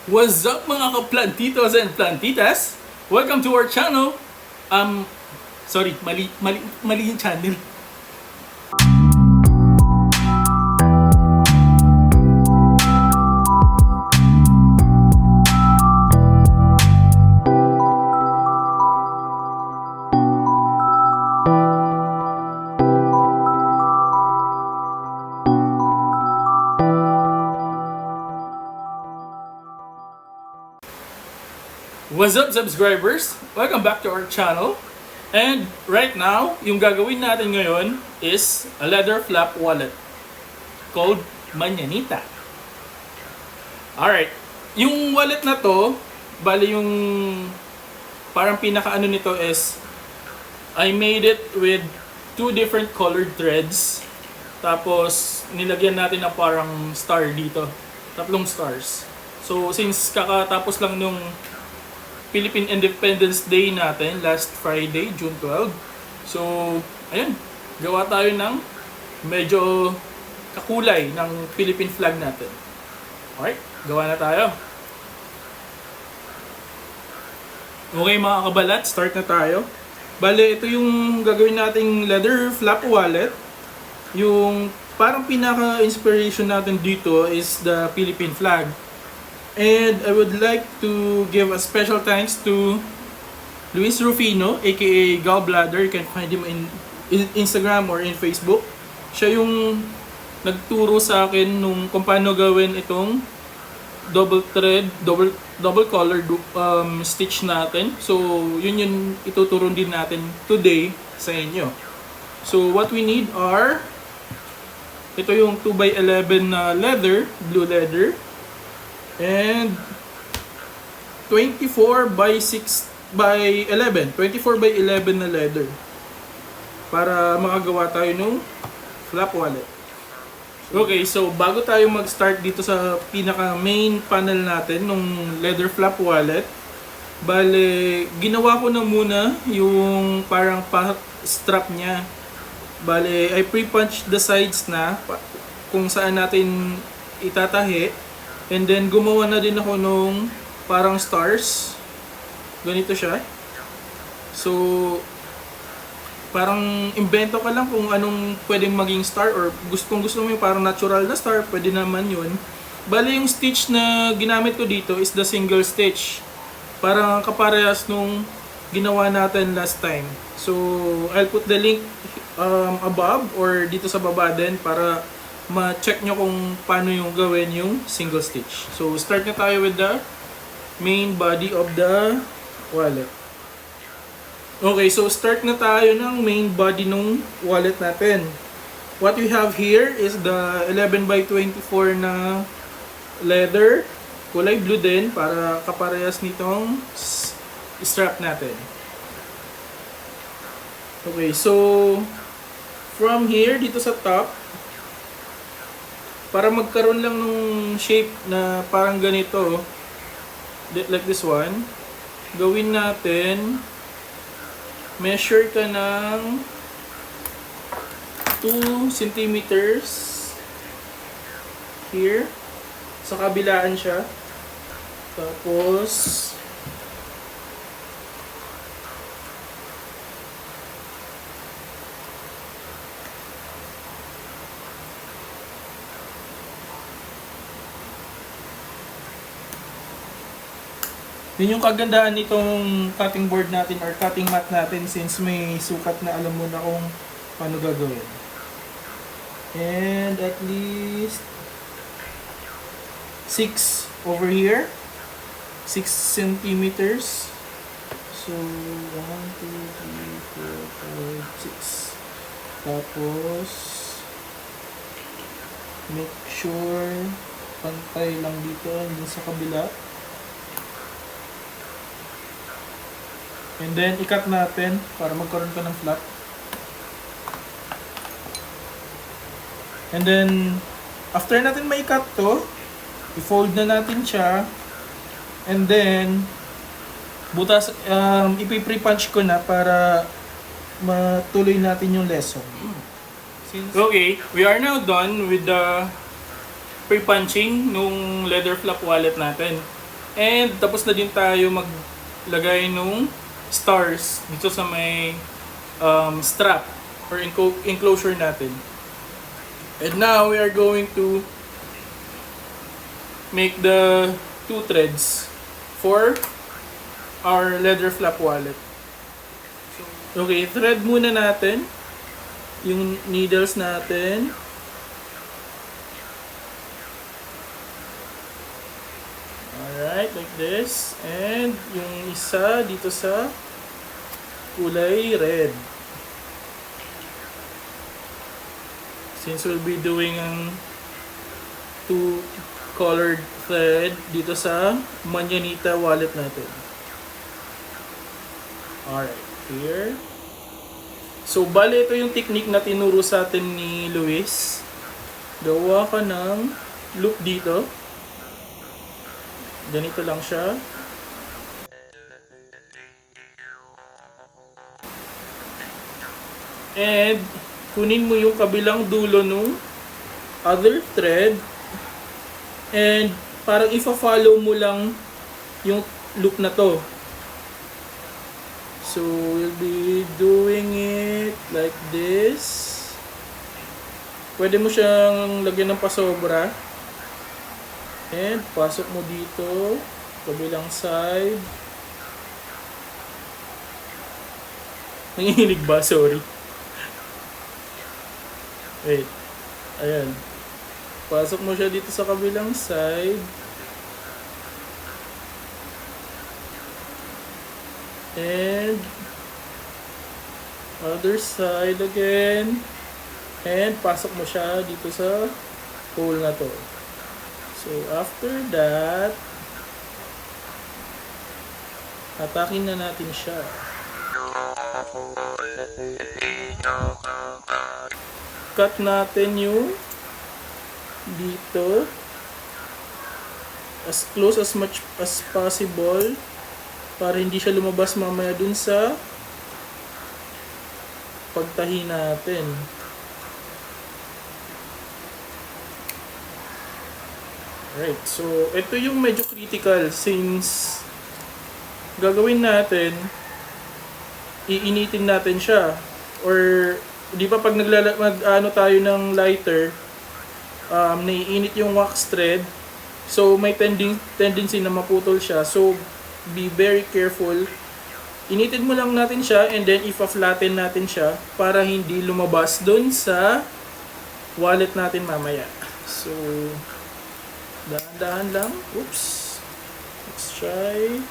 What's up mga ka-plantitos and plantitas? Welcome to our channel. Sorry, mali yung channel. What's up subscribers? Welcome back to our channel. And right now, yung gagawin natin ngayon is a leather flap wallet called Manyanita. Alright, yung wallet na to, bali yung parang pinaka-ano nito is I made it with two different colored threads. Tapos nilagyan natin ng parang star dito. Tatlong stars. So since kakatapos lang nung Philippine Independence Day natin last Friday, June 12. So, ayun, gawa tayo ng medyo kakulay ng Philippine flag natin. Alright, gawa na tayo. Okay mga kabalat, start na tayo. Bale, ito yung gagawin nating leather flap wallet. Yung parang pinaka-inspiration natin dito is the Philippine flag. And I would like to give a special thanks to Luis Rufino, aka Gallbladder. You can find him in Instagram or in Facebook. Siya yung nagturo sa akin nung kung paano gawin itong double thread, double color stitch natin. So, yun yung ituturo din natin today sa inyo. So, what we need are ito yung 2x11 na leather, blue leather. And 24 by 6 by 11 24 by 11 na leather para makagawa tayo ng flap wallet. Okay, so bago tayo mag-start dito sa pinaka main panel natin ng leather flap wallet, bale ginawa ko na muna yung parang strap niya. Bale I pre-punch the sides na kung saan natin itatahi. And then, gumawa na din ako nung parang stars. Ganito siya. So, parang invento ka lang kung anong pwedeng maging star or kung gusto mo yung parang natural na star, pwede naman yun. Bali, yung stitch na ginamit ko dito is the single stitch. Parang kaparehas nung ginawa natin last time. So, I'll put the link above or dito sa baba din para ma-check nyo kung paano yung gawin yung single stitch. So, start na tayo with the main body of the wallet. Okay, so start na tayo ng main body ng wallet natin. What we have here is the 11 by 24 na leather. Kulay blue din para kaparehas nitong strap natin. Okay, so from here, dito sa top, para magkaroon lang ng shape na parang ganito, like this one, gawin natin, measure ka ng 2 centimeters here, sa kabilaan siya, tapos yun yung kagandahan nitong cutting board natin or cutting mat natin since may sukat na alam mo na kung paano gagawin. And at least 6 over here. 6 centimeters. So, 1, 2, 3, 4, 5, 6. Tapos, make sure pantay lang dito yung sa kabila. And then, i-cut natin para magkaroon ka ng flap. And then, after natin ma-cut to, i-fold na natin siya. And then, butas, ipi-pre-punch ko na para matuloy natin yung lesson. Okay, we are now done with the pre-punching nung leather flap wallet natin. And tapos na din tayo maglagay nung stars dito sa may strap or enclosure natin. And now we are going to make the 2 threads for our leather flap wallet. Okay, thread muna natin yung needles natin. Alright, like this. And yung isa dito sa kulay red. Since we'll be doing ang 2 colored thread dito sa manyanita wallet natin. Alright, here. So, bale ito yung technique na tinuro sa atin ni Luis. Gawa ka ng loop dito. Ganito lang siya. And kunin mo yung kabilang dulo nung other thread. And parang ifa-follow mo lang yung loop na to. So, we'll be doing it like this. Pwede mo siyang lagyan ng pasobra. And pasok mo dito, kabilang side. Nangihinig ba? Sorry. Wait. Ayan. Pasok mo siya dito sa kabilang side. And other side again. And pasok mo siya dito sa hole na to. So after that, atakin na natin siya. Cut natin yung dito as close as much as possible para hindi siya lumabas mamaya dun sa pagtahi natin. Right, so ito yung medyo critical since gagawin natin, iinitin natin siya. Or di ba pag ano tayo ng lighter, naiinit yung wax thread, so may tendency na maputol siya. So be very careful. Initin mo lang natin siya and then ipa-flatten natin siya para hindi lumabas dun sa wallet natin mamaya. So dahan-dahan lang. Oops. Let's try.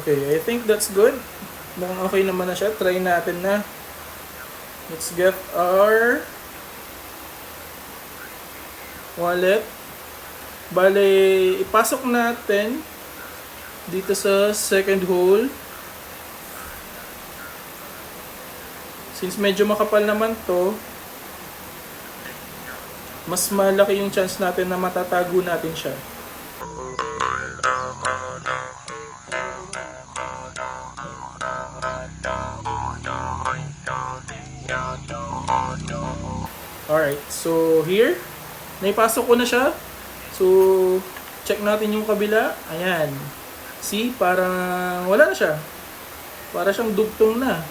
Okay, I think that's good. Mukhang okay naman na siya. Try natin na. Let's get our wallet. Bale, ipasok natin dito sa second hole. Since medyo makapal naman to, mas malaki yung chance natin na matatago natin siya. Alright, so here, naipasok ko na siya. So, check natin yung kabila. Ayan. See, parang wala na siya. Para siyang dugtong na.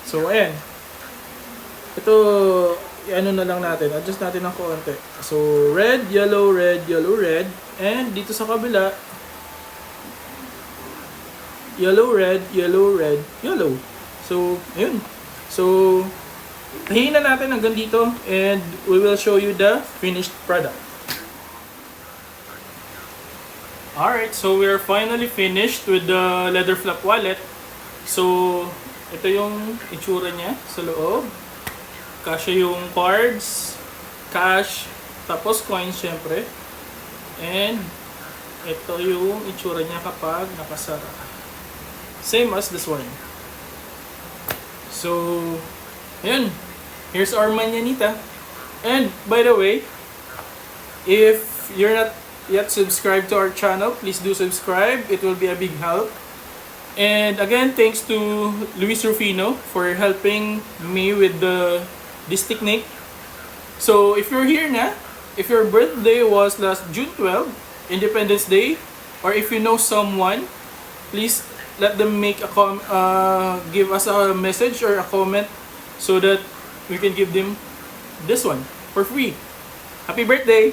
So, ayan. Ito, ano na lang natin. Adjust natin ng konti. So, red, yellow, red, yellow, red. And dito sa kabila, yellow, red, yellow, red, yellow. So, ayun. So, Tahihin na natin hanggang dito and we will show you the finished product. Alright, so we are finally finished with the leather flap wallet. So, ito yung itsura niya sa loob. Kasya yung cards, cash, tapos coins syempre. And ito yung itsura niya kapag nakasara. Same as this one. So, ayun. Here's our manyanita. And by the way, if you're not yet subscribed to our channel, please do subscribe. It will be a big help. And again, thanks to Luis Rufino for helping me with this technique. So if you're here na, if your birthday was last June 12, Independence Day, or if you know someone, please let them give us a message or a comment so that we can give them this one for free. Happy birthday!